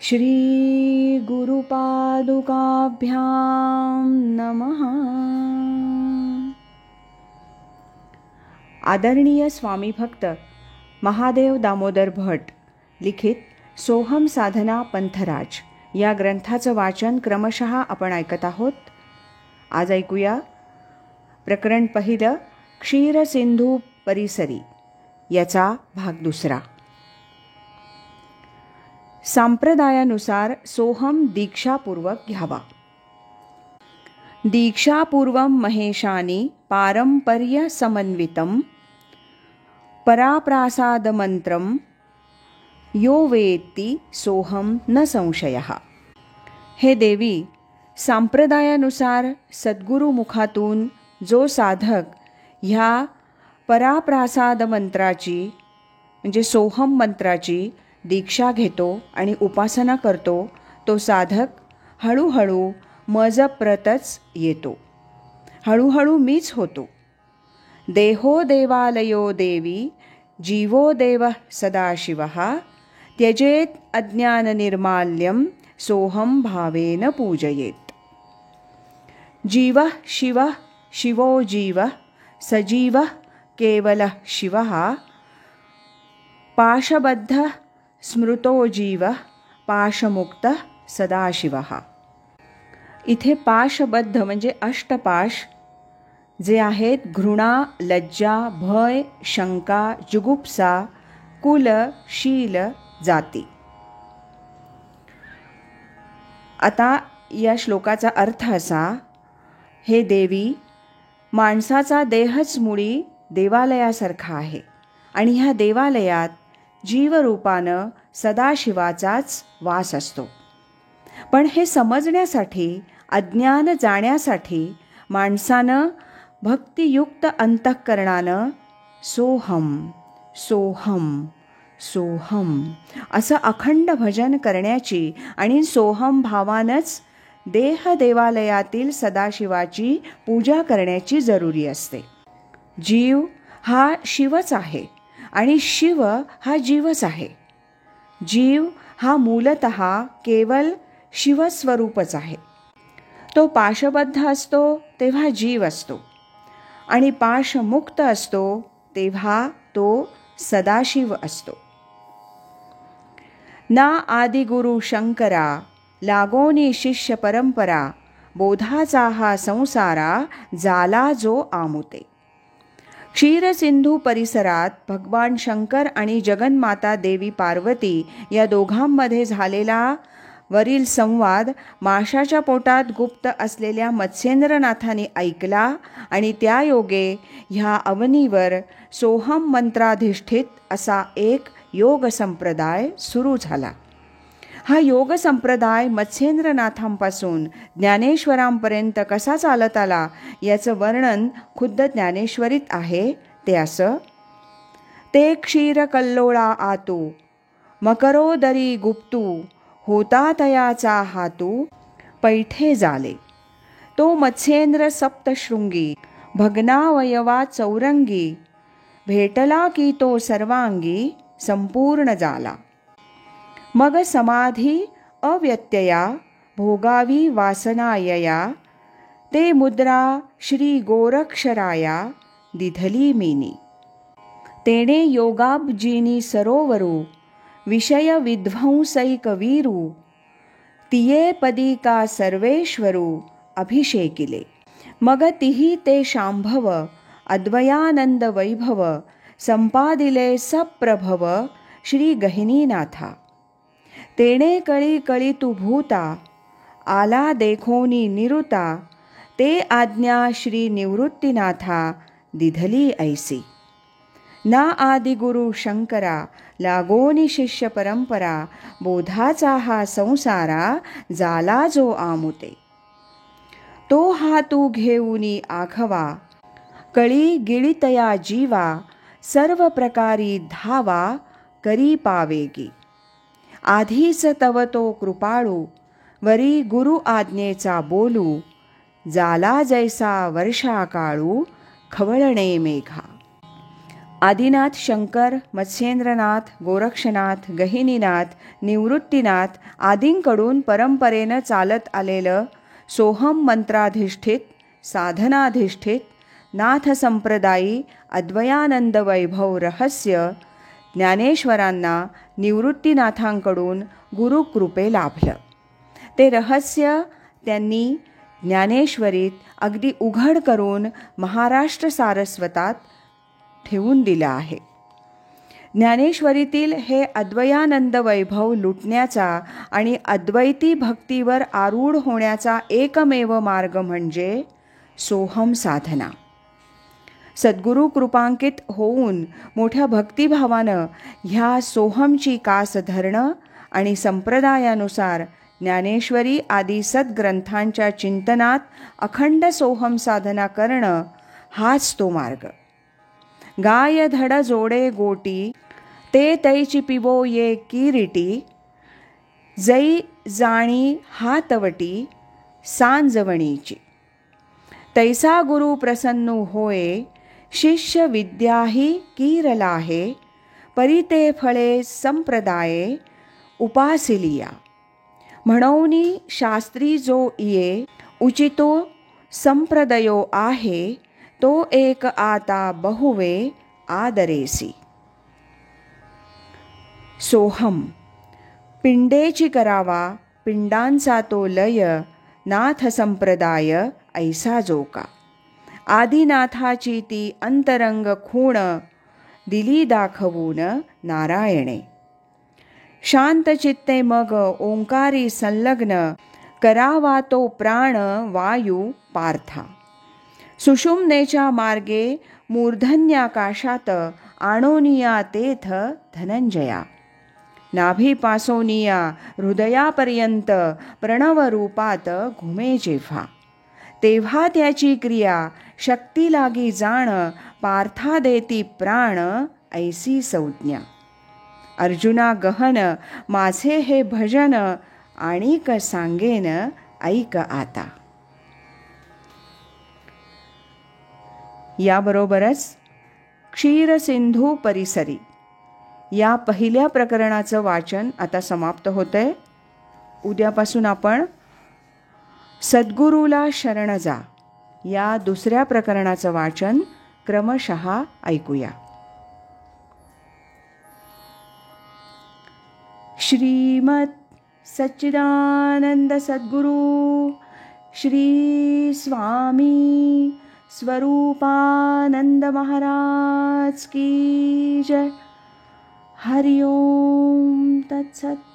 श्री गुरुपादुकाभ्यां नमः. आदरणीय स्वामी भक्त महादेव दामोदर भट लिखित सोहम साधना पंथराज या ग्रंथाचं वाचन क्रमशः आपण ऐकत आहोत. आज ऐकूया प्रकरण पहिलं, क्षीरसिंधू परिसरी याचा भाग दुसरा. संप्रदायानुसार सोहम दीक्षापूर्वक घ्यावा. दीक्षापूर्वम महेशानी पारंपर्य समन्वितम पराप्रासादमंत्रम यो वेत्ती सोहम न संशयः. हे देवी, संप्रदायानुसार सद्गुरु मुखातून जो साधक ह्या पराप्रासाद मंत्राची म्हणजे सोहम मंत्राची दीक्षा घेतो आणि उपासना करतो, तो साधक हळूहळू मजप्रतच येतो, हळूहळू मीच होतो. देहो देवालयो देवी जीवो देवः सदाशिवः त्यजेत अज्ञाननिर्माल्यं सोहम भावेन पूजयेत. जीवः शिवः शिवो जीवः सजीवः केवलः शिवः पाशबद्धः स्मृतो जीवः पाशमुक्तः सदाशिवः. इथे पाशबद्ध म्हणजे अष्टपाश जे आहेत घृणा, लज्जा, भय, शंका, जुगुप्सा, कुल, शील, जाती. आता या श्लोकाचा अर्थ असा, हे देवी, माणसाचा देहच मुळी देवालयासारखा आहे आणि ह्या देवालयात जीवरूपानं सदाशिवाचाच वास असतो. पण हे समजण्यासाठी, अज्ञान जाण्यासाठी माणसानं भक्तियुक्त अंतःकरणानं सोहम सोहम सोहम असं अखंड भजन करण्याची आणि सोहम भावानंच देह देवालयातील सदाशिवाची पूजा करण्याची जरुरी असते. जीव हा शिवच आहे आणि शिव हा जीवच आहे. जीव हा मूलतः केवल शिवस्वरूपच आहे. तो पाशबद्ध असतो तेव्हा जीव असतो आणि पाशमुक्त असतो तेव्हा तो सदाशिव असतो. ना आदिगुरु शंकरा लागोनी शिष्य परंपरा बोधाचा हा संसारा जाला जो आमुते. क्षीरसिंधू परिसरात भगवान शंकर आणि जगन्माता देवी पार्वती या दोघांमध्ये झालेला वरील संवाद माशाच्या पोटात गुप्त असलेल्या मत्स्येंद्रनाथाने ऐकला आणि त्या योगे ह्या अवनीवर सोहम मंत्राधिष्ठित असा एक योग संप्रदाय सुरू झाला. हा योग संप्रदाय मत्स्येंद्रनाथांपासून ज्ञानेश्वरांपर्यंत कसा चालत आला याचं वर्णन खुद्द ज्ञानेश्वरीत आहे. ते असं, ते क्षीर कल्लोळा आतू मकरोदरी गुप्तू होता तयाचा हातू पैठे जाले. तो मत्स्येंद्र सप्तशृंगी भग्नावयवा चौरंगी भेटला की तो सर्वांगी संपूर्ण झाला. मग समाधी अव्यत्यया भोगावी वासनायया ते मुद्रा श्री गोरक्षराया दिधली मीनी. तेणे योगाब्जिनी सरोवरू विषय विध्वंसैक वीरू तिये पदी का सर्वेश्वरू अभिषेकिले. मग तिही ते शांभव अद्वयानंद वैभव संपादिले सप्रभव श्री गहिनीनाथा. तेणे कळी कळी तू भूता आला देखोनी निरुता ते आज्ञा श्री निवृत्तीनाथा दिधली ऐसी. ना आदिगुरु शंकरा लागोनी शिष्य परंपरा बोधाचा हा संसारा जाला जो आमुते. तो हातू घेऊनी आघवा कळी गिळितया जीवा सर्व प्रकारी धावा करी पावेगी. आधीच तव तो कृपाळू वरी गुरु आज्ञेचा बोलू जाला जैसा वर्षा काळू खवळणे मेघा. आदिनाथ शंकर, मत्स्येंद्रनाथ, गोरक्षनाथ, गहिनीनाथ, निवृत्तीनाथ आदींकडून परंपरेनं चालत आलेलं सोहम मंत्राधिष्ठित, साधनाधिष्ठित, नाथ संप्रदायी अद्वयानंद वैभव रहस्य ज्ञानेश्वरांना निवृत्तीनाथांकडून गुरुकृपे लाभलं. ते रहस्य त्यांनी ज्ञानेश्वरीत अगदी उघड करून महाराष्ट्र सारस्वतात ठेवून दिलं आहे. ज्ञानेश्वरीतील हे अद्वयानंद वैभव लुटण्याचा आणि अद्वैती भक्तीवर आरूढ होण्याचा एकमेव मार्ग म्हणजे सोहम साधना. सद्गुरू कृपांकित होऊन मोठ्या भक्तिभावानं ह्या सोहमची कास धरणं आणि संप्रदायानुसार ज्ञानेश्वरी आदी सद्ग्रंथांच्या चिंतनात अखंड सोहम साधना करणं हाच तो मार्ग. गाय धड जोडे गोटी, ते तैची पिबो ये किरीटी, जै जाणी हातवटी सांजवणीची. तैसा गुरु प्रसन्नू होय, शिष्य विद्याही कीरलाहे, परिते फळे संप्रदाये उपासिलिया. म्हणोनी शास्त्री जो इये, उचितो संप्रदयो आहे, तो एक आता बहुवे आदरेसी. सोहम पिंडेची करावा, पिंडांचा तो लय, नाथ संप्रदाय ऐसा जो का. आदिनाथाची ती अंतरंग खूण, दिली दाखवून नारायणे. शांत चित्ते मग ओंकारी संलग्न, करावा तो प्राण वायू पार्था. सुषुम्नेच्या मार्गे मूर्धन्याकाशात, आणोनिया तेथ धनंजया. नाभीपासोनिया हृदयापर्यंत प्रणवरूपात घुमे जेव्हा, तेव्हा त्याची क्रिया शक्ती लागी जाण, पार्था देती प्राण ऐसी संज्ञा. अर्जुना गहन माझे हे भजन, आणिक सांगेन ऐक आता. याबरोबरच क्षीरसिंधू परिसरी या पहिल्या प्रकरणाचं वाचन आता समाप्त होतंय. उद्यापासून आपण सद्गुरूला शरण जा या दुसऱ्या प्रकरणाचं वाचन क्रमशः ऐकूया. श्रीमत् सच्चिदानंद सद्गुरु श्री स्वामी स्वरूपानंद महाराज की जय. हरि ओम तत्सत.